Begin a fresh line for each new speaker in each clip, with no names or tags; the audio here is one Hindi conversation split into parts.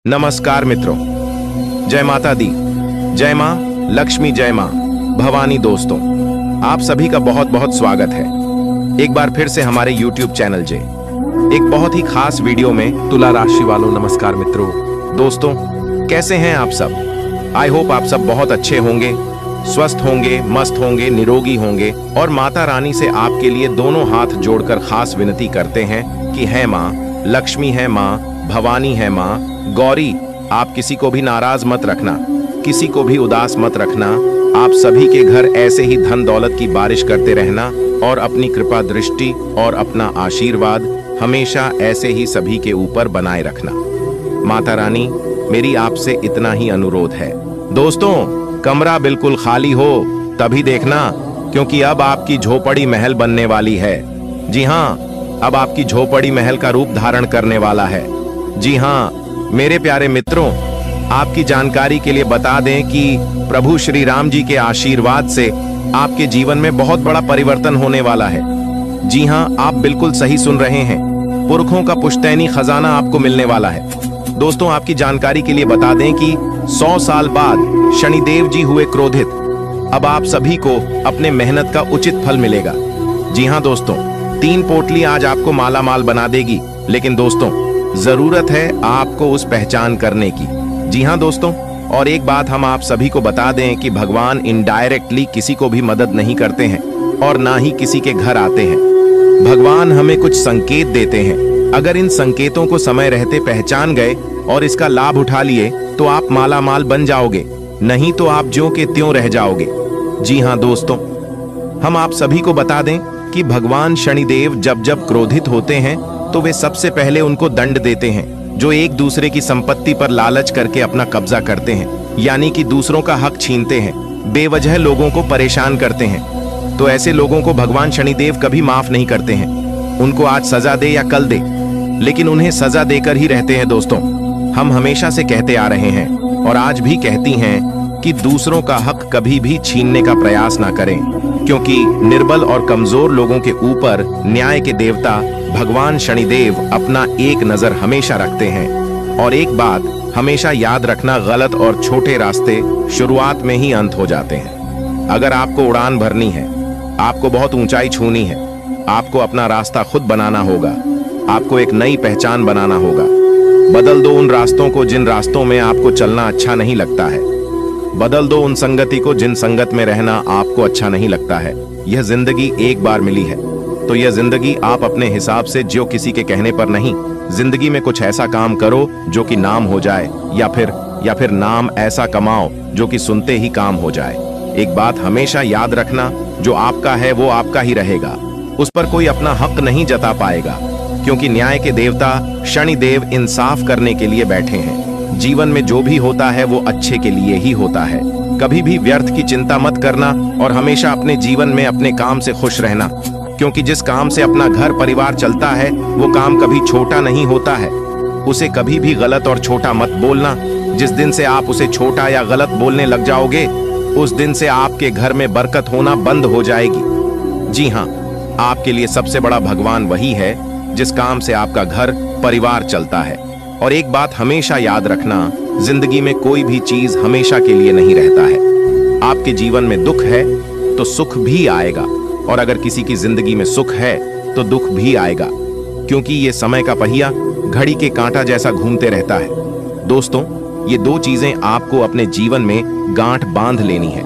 नमस्कार मित्रों, जय माता दी, जय मां लक्ष्मी, जय मां भवानी। दोस्तों, आप सभी का बहुत बहुत स्वागत है एक बार फिर से हमारे YouTube चैनल जे एक बहुत ही खास वीडियो में।
तुला राशि वालों नमस्कार मित्रों।
दोस्तों, कैसे हैं आप सब? आई होप आप सब बहुत अच्छे होंगे, स्वस्थ होंगे, मस्त होंगे, निरोगी होंगे। और माता रानी से आपके लिए दोनों हाथ जोड़कर खास विनती करते हैं कि है मां लक्ष्मी, है मां भवानी, है मां गौरी, आप किसी को भी नाराज मत रखना, किसी को भी उदास मत रखना। आप सभी के घर ऐसे ही धन दौलत की बारिश करते रहना और अपनी कृपा दृष्टि और अपना आशीर्वाद हमेशा ऐसे ही सभी के ऊपर बनाए रखना। माता रानी, मेरी आपसे इतना ही अनुरोध है। दोस्तों, कमरा बिल्कुल खाली हो तभी देखना, क्योंकि अब आपकी झोपड़ी महल बनने वाली है। जी हाँ, अब आपकी झोपड़ी महल का रूप धारण करने वाला है। जी हाँ मेरे प्यारे मित्रों, आपकी जानकारी के लिए बता दें कि प्रभु श्री राम जी के आशीर्वाद से आपके जीवन में बहुत बड़ा परिवर्तन होने वाला है। जी हाँ, आप बिल्कुल सही सुन रहे हैं। पुरखों का पुश्तैनी खजाना आपको मिलने वाला है। दोस्तों, आपकी जानकारी के लिए बता दें कि 100 साल बाद शनिदेव जी हुए क्रोधित। अब आप सभी को अपने मेहनत का उचित फल मिलेगा। जी हाँ दोस्तों, 3 पोटली आज आपको माला माल बना देगी, लेकिन दोस्तों जरूरत है आपको उस पहचान करने की। जी हाँ दोस्तों, और एक बात हम आप सभी को बता दें कि भगवान इनडायरेक्टली किसी को भी मदद नहीं करते हैं और ना ही किसी के घर आते हैं। भगवान हमें कुछ संकेत देते हैं। अगर इन संकेतों को समय रहते पहचान गए और इसका लाभ उठा लिए तो आप माला माल बन जाओगे, नहीं तो आप ज्यों के त्यों रह जाओगे। जी हाँ दोस्तों, हम आप सभी को बता दें कि भगवान शनिदेव जब जब क्रोधित होते हैं तो वे सबसे पहले उनको दंड देते हैं जो एक दूसरे की संपत्ति पर लालच करके अपना कब्जा करते हैं, यानी कि दूसरों का हक छीनते हैं, बेवजह लोगों को परेशान करते हैं। तो ऐसे लोगों को भगवान शनिदेव कभी माफ नहीं करते हैं। उनको आज सजा दे या कल दे, लेकिन उन्हें सजा देकर ही रहते हैं। दोस्तों, हम हमेशा से कहते आ रहे हैं और आज भी कहती हैं कि दूसरों का हक कभी भी छीनने का प्रयास ना करें, क्योंकि निर्बल और कमजोर लोगों के ऊपर न्याय के देवता भगवान शनिदेव अपना एक नजर हमेशा रखते हैं। और एक बात हमेशा याद रखना, गलत और छोटे रास्ते शुरुआत में ही अंत हो जाते हैं। अगर आपको उड़ान भरनी है, आपको बहुत ऊंचाई छूनी है, आपको अपना रास्ता खुद बनाना होगा, आपको एक नई पहचान बनाना होगा। बदल दो उन रास्तों को जिन रास्तों में आपको चलना अच्छा नहीं लगता है। बदल दो उन संगति को जिन संगत में रहना आपको अच्छा नहीं लगता है। यह जिंदगी एक बार मिली है, तो यह जिंदगी आप अपने हिसाब से जियो, किसी के कहने पर नहीं। जिंदगी में कुछ ऐसा काम करो जो कि नाम हो जाए, या फिर नाम ऐसा कमाओ जो कि सुनते ही काम हो जाए। एक बात हमेशा याद रखना, जो आपका है वो आपका ही रहेगा, उस पर कोई अपना हक नहीं जता पाएगा, क्योंकि न्याय के देवता शनिदेव इंसाफ करने के लिए बैठे हैं। जीवन में जो भी होता है वो अच्छे के लिए ही होता है। कभी भी व्यर्थ की चिंता मत करना और हमेशा अपने जीवन में अपने काम से खुश रहना, क्योंकि जिस काम से अपना घर परिवार चलता है वो काम कभी छोटा नहीं होता है। उसे कभी भी गलत और छोटा मत बोलना। जिस दिन से आप उसे छोटा या गलत बोलने लग जाओगे, उस दिन से आपके घर में बरकत होना बंद हो जाएगी। जी हाँ, आपके लिए सबसे बड़ा भगवान वही है जिस काम से आपका घर परिवार चलता है। और एक बात हमेशा याद रखना, जिंदगी में कोई भी चीज हमेशा के लिए नहीं रहता है। आपके जीवन में दुख है तो सुख भी आएगा, और अगर किसी की जिंदगी में सुख है तो दुख भी आएगा, क्योंकि ये समय का पहिया घड़ी के कांटा जैसा घूमते रहता है। दोस्तों, ये 2 चीजें आपको अपने जीवन में गांठ बांध लेनी है।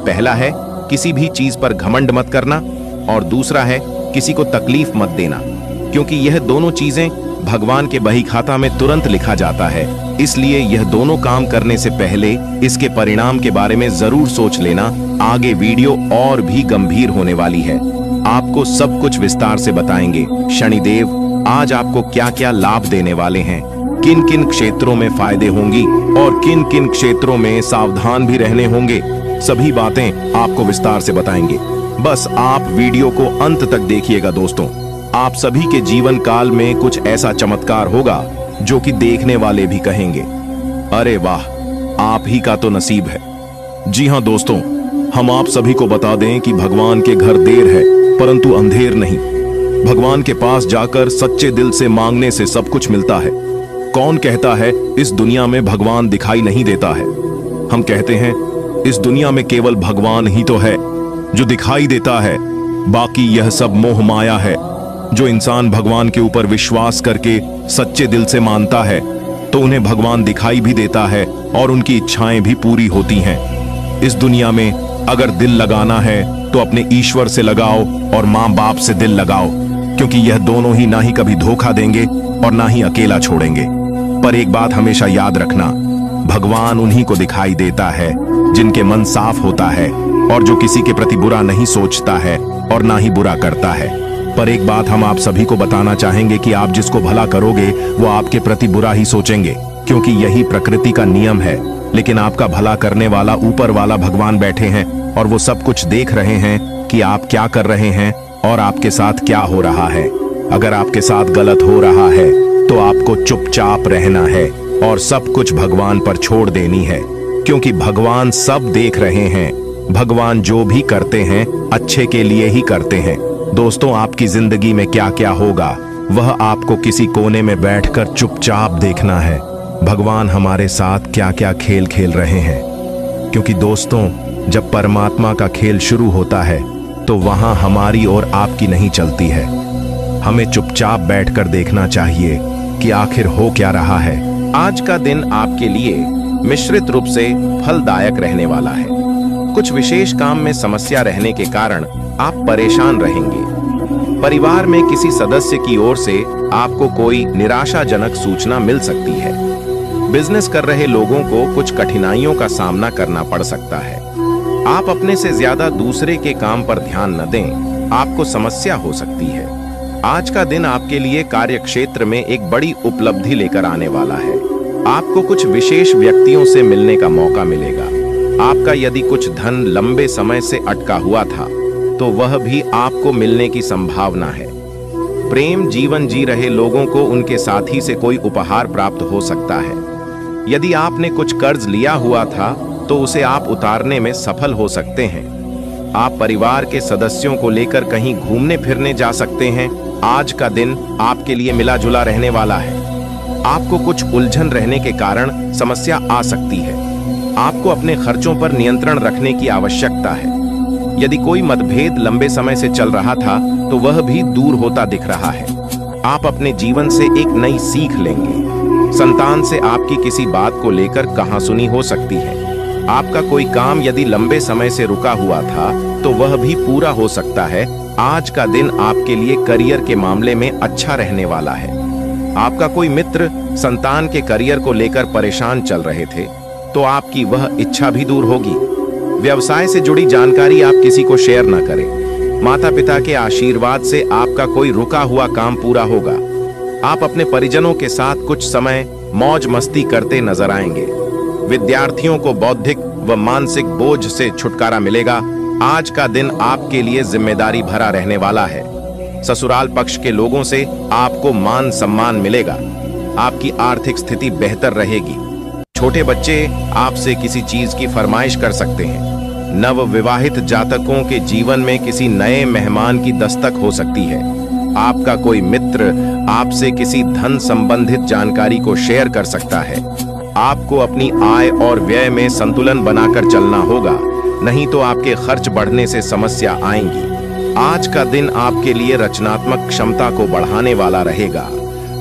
पहला है किसी भी चीज पर घमंड मत करना, और दूसरा है किसी को तकलीफ मत देना, क्योंकि यह दोनों चीजें भगवान के बही खाता में तुरंत लिखा जाता है। इसलिए यह दोनों काम करने से पहले इसके परिणाम के बारे में जरूर सोच लेना। आगे वीडियो और भी गंभीर होने वाली है, आपको सब कुछ विस्तार से बताएंगे। शनिदेव आज आपको क्या क्या लाभ देने वाले हैं, किन किन क्षेत्रों में फायदे होंगी और किन किन क्षेत्रों में सावधान भी रहने होंगे, सभी बातें आपको विस्तार से बताएंगे। बस आप वीडियो को अंत तक देखिएगा। दोस्तों, आप सभी के जीवन काल में कुछ ऐसा चमत्कार होगा जो कि देखने वाले भी कहेंगे, अरे वाह, आप ही का तो नसीब है। जी हाँ दोस्तों, हम आप सभी को बता दें कि भगवान के घर देर है परंतु अंधेर नहीं। भगवान के पास जाकर सच्चे दिल से मांगने से सब कुछ मिलता है। कौन कहता है इस दुनिया में भगवान दिखाई नहीं देता है? हम कहते हैं इस दुनिया में केवल भगवान ही तो है जो दिखाई देता है, बाकी यह सब मोह माया है। जो इंसान भगवान के ऊपर विश्वास करके सच्चे दिल से मानता है तो उन्हें भगवान दिखाई भी देता है और उनकी इच्छाएं भी पूरी होती हैं। इस दुनिया में अगर दिल लगाना है तो अपने ईश्वर से लगाओ और माँ बाप से दिल लगाओ, क्योंकि यह दोनों ही ना ही कभी धोखा देंगे और ना ही अकेला छोड़ेंगे। पर एक बात हमेशा याद रखना, भगवान उन्हीं को दिखाई देता है जिनके मन साफ होता है और जो किसी के प्रति बुरा नहीं सोचता है और ना ही बुरा करता है। पर एक बात हम आप सभी को बताना चाहेंगे कि आप जिसको भला करोगे वो आपके प्रति बुरा ही सोचेंगे, क्योंकि यही प्रकृति का नियम है। लेकिन आपका भला करने वाला ऊपर वाला भगवान बैठे हैं और वो सब कुछ देख रहे हैं कि आप क्या कर रहे हैं और आपके साथ क्या हो रहा है। अगर आपके साथ गलत हो रहा है तो आपको चुपचाप रहना है और सब कुछ भगवान पर छोड़ देनी है, क्योंकि भगवान सब देख रहे हैं। भगवान जो भी करते हैं अच्छे के लिए ही करते हैं। दोस्तों, आपकी जिंदगी में क्या क्या होगा वह आपको किसी कोने में बैठकर चुपचाप देखना है। भगवान हमारे साथ क्या क्या खेल खेल रहे हैं, क्योंकि दोस्तों जब परमात्मा का खेल शुरू होता है तो वहां हमारी और आपकी नहीं चलती है। हमें चुपचाप बैठकर देखना चाहिए कि आखिर हो क्या रहा है।
आज का दिन आपके लिए मिश्रित रूप से फलदायक रहने वाला है। कुछ विशेष काम में समस्या रहने के कारण आप परेशान रहेंगे। परिवार में किसी सदस्य की ओर से आपको कोई निराशाजनक सूचना मिल सकती है। बिजनेस कर रहे लोगों को कुछ कठिनाइयों का सामना करना पड़ सकता है। आप अपने से ज्यादा दूसरे के काम पर ध्यान न दें, आपको समस्या हो सकती है। आज का दिन आपके लिए कार्यक्षेत्र में एक बड़ी उपलब्धि लेकर आने वाला है। आपको कुछ विशेष व्यक्तियों से मिलने का मौका मिलेगा। आपका यदि कुछ धन लंबे समय से अटका हुआ था तो वह भी आपको मिलने की संभावना है। प्रेम जीवन जी रहे लोगों को उनके साथी से कोई उपहार प्राप्त हो सकता है। यदि आपने कुछ कर्ज लिया हुआ था तो उसे आप उतारने में सफल हो सकते हैं। आप परिवार के सदस्यों को लेकर कहीं घूमने फिरने जा सकते हैं। आज का दिन आपके लिए मिला जुला रहने वाला है। आपको कुछ उलझन रहने के कारण समस्या आ सकती है। आपको अपने खर्चों पर नियंत्रण रखने की आवश्यकता है। यदि कोई मतभेद लंबे समय से चल रहा था तो वह भी दूर होता दिख रहा है। आप अपने जीवन से एक नई सीख लेंगे। संतान से आपकी किसी बात को लेकर कहासुनी हो सकती है। आपका कोई काम यदि लंबे समय से रुका हुआ था तो वह भी पूरा हो सकता है। आज का दिन आपके लिए करियर के मामले में अच्छा रहने वाला है। आपका कोई मित्र संतान के करियर को लेकर परेशान चल रहे थे तो आपकी वह इच्छा भी दूर होगी। व्यवसाय से जुड़ी जानकारी आप किसी को शेयर न करें। माता पिता के आशीर्वाद से आपका कोई रुका हुआ काम पूरा होगा। आप अपने परिजनों के साथ कुछ समय मौज मस्ती करते नजर आएंगे। विद्यार्थियों को बौद्धिक व मानसिक बोझ से छुटकारा मिलेगा। आज का दिन आपके लिए जिम्मेदारी भरा रहने वाला है। ससुराल पक्ष के लोगों से आपको मान सम्मान मिलेगा। आपकी आर्थिक स्थिति बेहतर रहेगी। छोटे बच्चे आपसे किसी चीज की फरमाइश कर सकते हैं। नव विवाहित जातकों के जीवन में किसी नए मेहमान की दस्तक हो सकती है। आपका कोई मित्र आपसे किसी धन संबंधित जानकारी को शेयर कर सकता है। आपको अपनी आय और व्यय में संतुलन बनाकर चलना होगा, नहीं तो आपके खर्च बढ़ने से समस्या आएंगी। आज का दिन आपके लिए रचनात्मक क्षमता को बढ़ाने वाला रहेगा।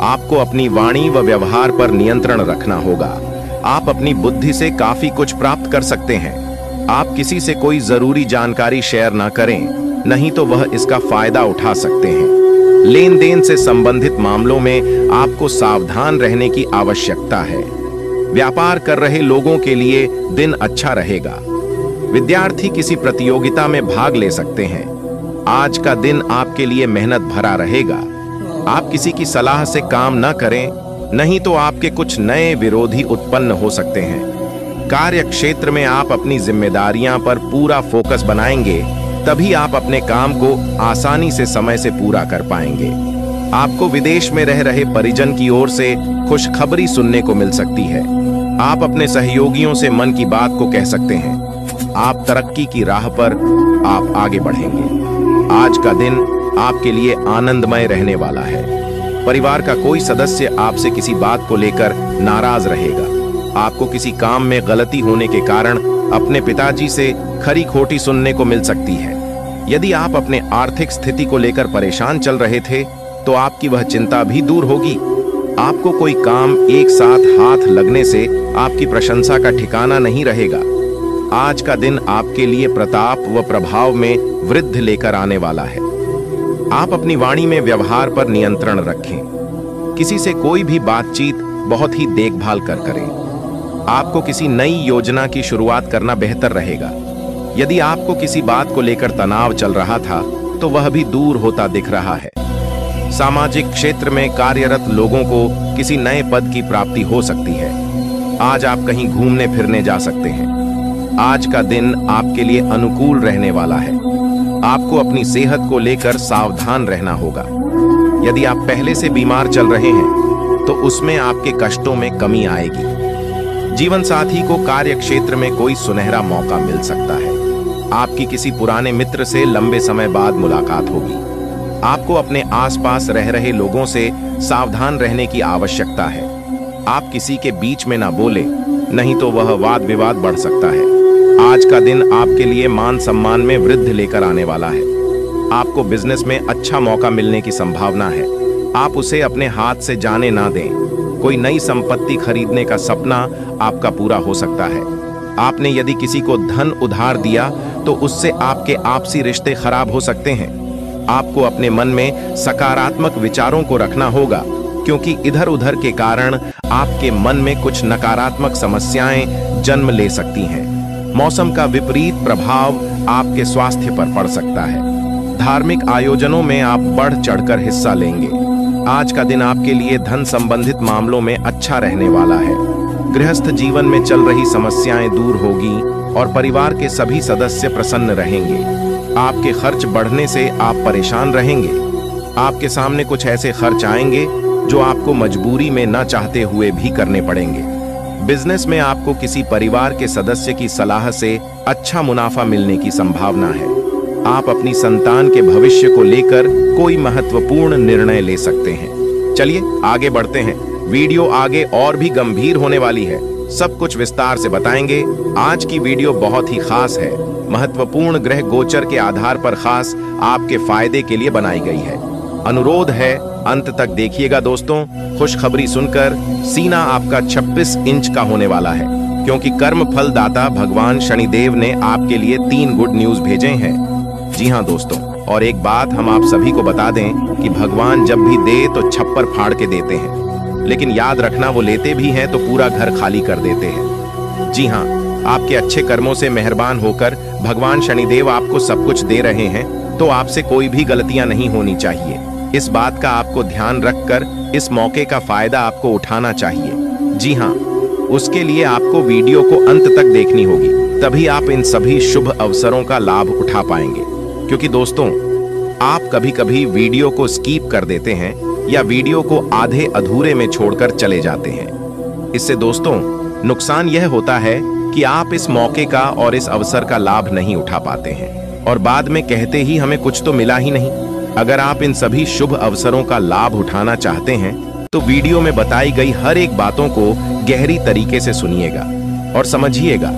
आपको अपनी वाणी व व्यवहार पर नियंत्रण रखना होगा। आप अपनी बुद्धि से काफी कुछ प्राप्त कर सकते हैं। आप किसी से कोई जरूरी जानकारी शेयर ना करें, नहीं तो वह इसका फायदा उठा सकते हैं। लेन देन से संबंधित मामलों में आपको सावधान रहने की आवश्यकता है। व्यापार कर रहे लोगों के लिए दिन अच्छा रहेगा। विद्यार्थी किसी प्रतियोगिता में भाग ले सकते हैं। आज का दिन आपके लिए मेहनत भरा रहेगा। आप किसी की सलाह से काम न करें, नहीं तो आपके कुछ नए विरोधी उत्पन्न हो सकते हैं। कार्य क्षेत्र में आप अपनी जिम्मेदारियां पर पूरा फोकस बनाएंगे, तभी आप अपने काम को आसानी से समय से पूरा कर पाएंगे। आपको विदेश में रह रहे परिजन की ओर से खुशखबरी सुनने को मिल सकती है। आप अपने सहयोगियों से मन की बात को कह सकते हैं। आप तरक्की की राह पर आप आगे बढ़ेंगे। आज का दिन आपके लिए आनंदमय रहने वाला है।
परिवार का कोई सदस्य आपसे किसी बात को लेकर नाराज रहेगा। आपको किसी काम में गलती होने के कारण अपने पिताजी से खरी खोटी सुनने को मिल सकती है। यदि आप अपने आर्थिक स्थिति को लेकर परेशान चल रहे थे तो आपकी वह चिंता भी दूर होगी। आपको कोई काम एक साथ हाथ लगने से आपकी प्रशंसा का ठिकाना नहीं रहेगा। आज का दिन आपके लिए प्रताप व प्रभाव में वृद्धि लेकर आने वाला है। आप अपनी वाणी में व्यवहार पर नियंत्रण रखें। किसी से कोई भी बातचीत बहुत ही देखभाल कर करें। आपको किसी नई योजना की शुरुआत करना बेहतर रहेगा। यदि आपको किसी बात को लेकर तनाव चल रहा था तो वह भी दूर होता दिख रहा है। सामाजिक क्षेत्र में कार्यरत लोगों को किसी नए पद की प्राप्ति हो सकती है। आज आप कहीं घूमने फिरने जा सकते हैं। आज का दिन आपके लिए अनुकूल रहने वाला है। आपको अपनी सेहत को लेकर सावधान रहना होगा। यदि आप पहले से बीमार चल रहे हैं तो उसमें आपके कष्टों में कमी आएगी। जीवन साथी को कार्य क्षेत्र में कोई सुनहरा मौका मिल सकता है। आपकी किसी पुराने मित्र से लंबे समय बाद मुलाकात होगी। आपको अपने आसपास रह रहे लोगों से सावधान रहने की आवश्यकता है। आप किसी के बीच में ना बोले, नहीं तो वह वाद विवाद बढ़ सकता है। आज का दिन आपके लिए मान सम्मान में वृद्धि लेकर आने वाला है। आपको बिजनेस में अच्छा मौका मिलने की संभावना है। आप उसे अपने हाथ से जाने ना दें। कोई नई संपत्ति खरीदने का सपना आपका पूरा हो सकता है। आपने यदि किसी को धन उधार दिया तो उससे आपके आपसी रिश्ते खराब हो सकते हैं। आपको अपने मन में सकारात्मक विचारों को रखना होगा, क्योंकि इधर उधर के कारण आपके मन में कुछ नकारात्मक समस्याएं जन्म ले सकती हैं। मौसम का विपरीत प्रभाव आपके स्वास्थ्य पर पड़ सकता है। धार्मिक आयोजनों में आप बढ़ चढ़कर हिस्सा लेंगे। आज का दिन आपके लिए धन संबंधित मामलों में अच्छा रहने वाला है। गृहस्थ जीवन में चल रही समस्याएं दूर होगी और परिवार के सभी सदस्य प्रसन्न रहेंगे। आपके खर्च बढ़ने से आप परेशान रहेंगे। आपके सामने कुछ ऐसे खर्च आएंगे जो आपको मजबूरी में न चाहते हुए भी करने पड़ेंगे। बिजनेस में आपको किसी परिवार के सदस्य की सलाह से अच्छा मुनाफा मिलने की संभावना है। आप अपनी संतान के भविष्य को लेकर कोई महत्वपूर्ण निर्णय ले सकते हैं। चलिए आगे बढ़ते हैं। वीडियो आगे और भी गंभीर होने वाली है। सब कुछ विस्तार से बताएंगे। आज की वीडियो बहुत ही खास है। महत्वपूर्ण ग्रह गोचर के आधार पर खास आपके फायदे के लिए बनाई गई है। अनुरोध है अंत तक देखिएगा दोस्तों। खुशखबरी सुनकर सीना आपका 26 इंच का होने वाला है, क्योंकि कर्म फल दाता भगवान शनिदेव ने आपके लिए 3 गुड न्यूज भेजे हैं। जी हाँ दोस्तों, और एक बात हम आप सभी को बता दें कि भगवान जब भी दे तो छप्पर फाड़ के देते हैं, लेकिन याद रखना वो लेते भी हैं तो पूरा घर खाली कर देते हैं। जी हाँ, आपके अच्छे कर्मों से मेहरबान होकर भगवान शनिदेव आपको सब कुछ दे रहे हैं, तो आपसे कोई भी गलतियां नहीं होनी चाहिए। इस बात का आपको ध्यान रखकर इस मौके का फायदा आपको उठाना चाहिए। जी हाँ, उसके लिए आपको वीडियो को अंत तक देखनी होगी, तभी आप इन सभी शुभ अवसरों का लाभ उठा पाएंगे। क्योंकि दोस्तों, आप कभी कभी वीडियो को स्किप कर देते हैं या वीडियो को आधे अधूरे में छोड़कर चले जाते हैं। इससे दोस्तों नुकसान यह होता है कि आप इस मौके का और इस अवसर का लाभ नहीं उठा पाते हैं और बाद में कहते ही हमें कुछ तो मिला ही नहीं। अगर आप इन सभी शुभ अवसरों का लाभ उठाना चाहते हैं तो वीडियो में बताई गई हर एक बातों को गहरी तरीके से सुनिएगा और समझिएगा।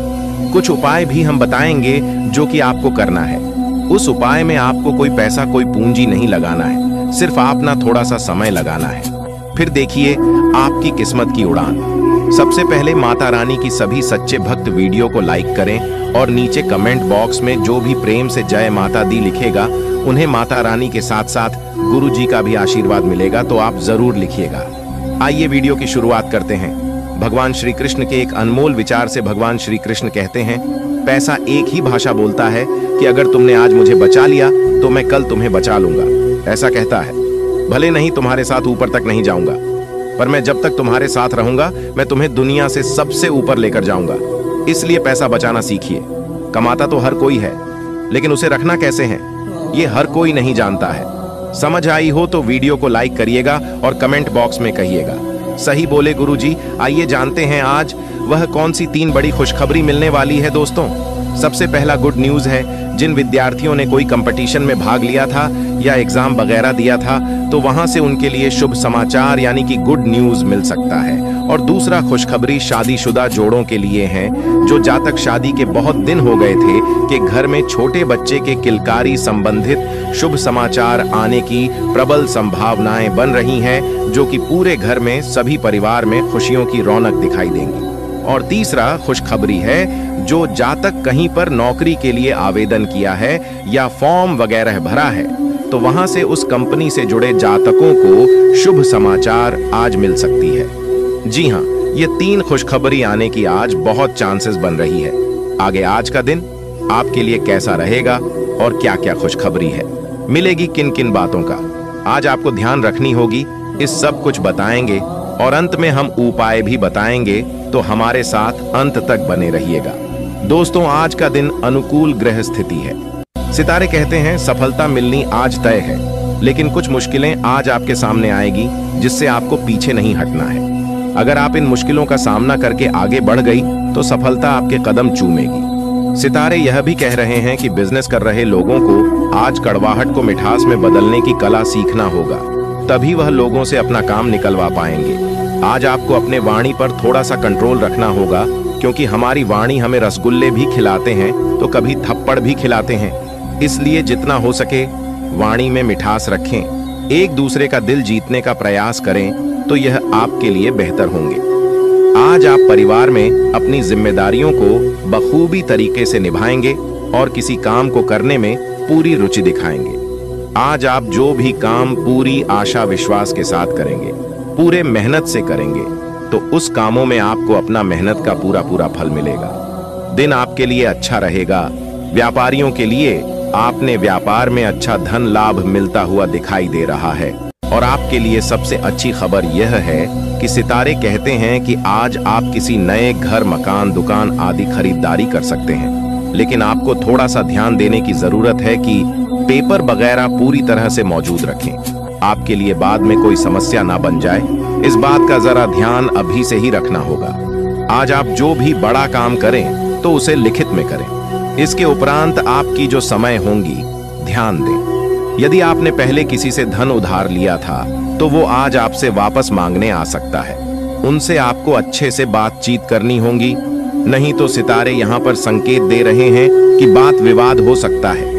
कुछ उपाय भी हम बताएंगे जो कि आपको करना है। उस उपाय में आपको कोई पैसा कोई पूंजी नहीं लगाना है, सिर्फ आप ना थोड़ा सा समय लगाना है। फिर देखिए आपकी किस्मत की उड़ान। सबसे पहले माता रानी की सभी सच्चे भक्त वीडियो को लाइक करें और नीचे कमेंट बॉक्स में जो भी प्रेम से जय माता दी लिखेगा उन्हें माता रानी के साथ साथ गुरु जी का भी आशीर्वाद मिलेगा, तो आप जरूर लिखिएगा। आइए वीडियो की शुरुआत करते हैं। भगवान श्री कृष्ण के एक अनमोल विचार से भगवान श्री कृष्ण कहते हैं, पैसा एक ही भाषा बोलता है कि अगर तुमने आज मुझे बचा लिया तो मैं कल तुम्हें बचा लूंगा। ऐसा कहता है, भले नहीं तुम्हारे साथ ऊपर तक नहीं जाऊंगा, पर मैं जब तक तुम्हारे साथ रहूंगा मैं तुम्हें दुनिया से सबसे ऊपर लेकर जाऊंगा। इसलिए पैसा बचाना सीखिए। कमाता तो हर कोई है, लेकिन उसे रखना कैसे है ये हर कोई नहीं जानता है। समझ आई हो तो वीडियो को लाइक करिएगा और कमेंट बॉक्स में कहिएगा। सही बोले गुरुजी। आइए जानते हैं आज वह कौन सी 3 बड़ी खुशखबरी मिलने वाली है दोस्तों। सबसे पहला गुड न्यूज़ है, जिन विद्यार्थियों ने कोई कंपटीशन में भाग लिया था या एग्जाम वगैरह दिया था तो वहां से उनके लिए शुभ समाचार यानी कि गुड न्यूज़ मिल सकता है। और दूसरा खुशखबरी शादीशुदा जोड़ों के लिए है, जो जातक शादी के बहुत दिन हो गए थे कि घर में छोटे बच्चे के किलकारी संबंधित शुभ समाचार आने की प्रबल संभावनाएं बन रही हैं, जो कि पूरे घर में सभी परिवार में खुशियों की रौनक दिखाई देंगी। और तीसरा खुशखबरी है, जो जातक कहीं पर नौकरी के लिए आवेदन किया है या फॉर्म वगैरह भरा है तो वहां से उस कंपनी से जुड़े जातकों को शुभ समाचार आज मिल सकती है। जी हाँ, ये 3 खुशखबरी आने की आज बहुत चांसेस बन रही है। आगे आज का दिन आपके लिए कैसा रहेगा और क्या क्या खुशखबरी है, मिलेगी किन किन बातों का, आज आपको ध्यान रखनी होगी, इस सब कुछ बताएंगे और अंत में हम उपाय भी बताएंगे, तो हमारे साथ अंत तक बने रहिएगा। दोस्तों, आज का दिन अनुकूल ग्रह स्थिति है। सितारे कहते हैं सफलता मिलनी आज तय है, लेकिन कुछ मुश्किलें आज आपके सामने आएगी जिससे आपको पीछे नहीं हटना है। अगर आप इन मुश्किलों का सामना करके आगे बढ़ गई तो सफलता आपके कदम चूमेगी। सितारे यह भी कह रहे हैं कि बिजनेस कर रहे लोगों को आज कड़वाहट को मिठास में बदलने की कला सीखना होगा, तभी वह लोगों से अपना काम निकलवा पाएंगे। आज आपको अपने वाणी पर थोड़ा सा कंट्रोल रखना होगा, क्योंकि हमारी वाणी हमें रसगुल्ले भी खिलाते हैं तो कभी थप्पड़ भी खिलाते हैं। इसलिए जितना हो सके वाणी में मिठास रखें, एक दूसरे का दिल जीतने का प्रयास करें, तो यह आपके लिए बेहतर होंगे। आज आप परिवार में अपनी जिम्मेदारियों को बखूबी तरीके से निभाएंगे और किसी काम को करने में पूरी रुचि दिखाएंगे। आज आप जो भी काम पूरी आशा विश्वास के साथ करेंगे, पूरे मेहनत से करेंगे, तो उस कामों में आपको अपना मेहनत का पूरा फल मिलेगा। दिन आपके लिए अच्छा रहेगा। व्यापारियों के लिए आपने व्यापार में अच्छा धन लाभ मिलता हुआ दिखाई दे रहा है। और आपके लिए सबसे अच्छी खबर यह है कि सितारे कहते हैं कि आज आप किसी नए घर, मकान, दुकान आदि खरीदारी कर सकते हैं, लेकिन आपको थोड़ा सा ध्यान देने की जरूरत है कि पेपर वगैरह पूरी तरह से मौजूद रखें, आपके लिए बाद में कोई समस्या ना बन जाए। इस बात का जरा ध्यान अभी से ही रखना होगा। आज आप जो भी बड़ा काम करें तो उसे लिखित में करें। इसके उपरांत आपकी जो समय होंगी, ध्यान दें। यदि आपने पहले किसी से धन उधार लिया था तो वो आज आपसे वापस मांगने आ सकता है। उनसे आपको अच्छे से बातचीत करनी होगी, नहीं तो सितारे यहाँ पर संकेत दे रहे हैं कि बात विवाद हो सकता है।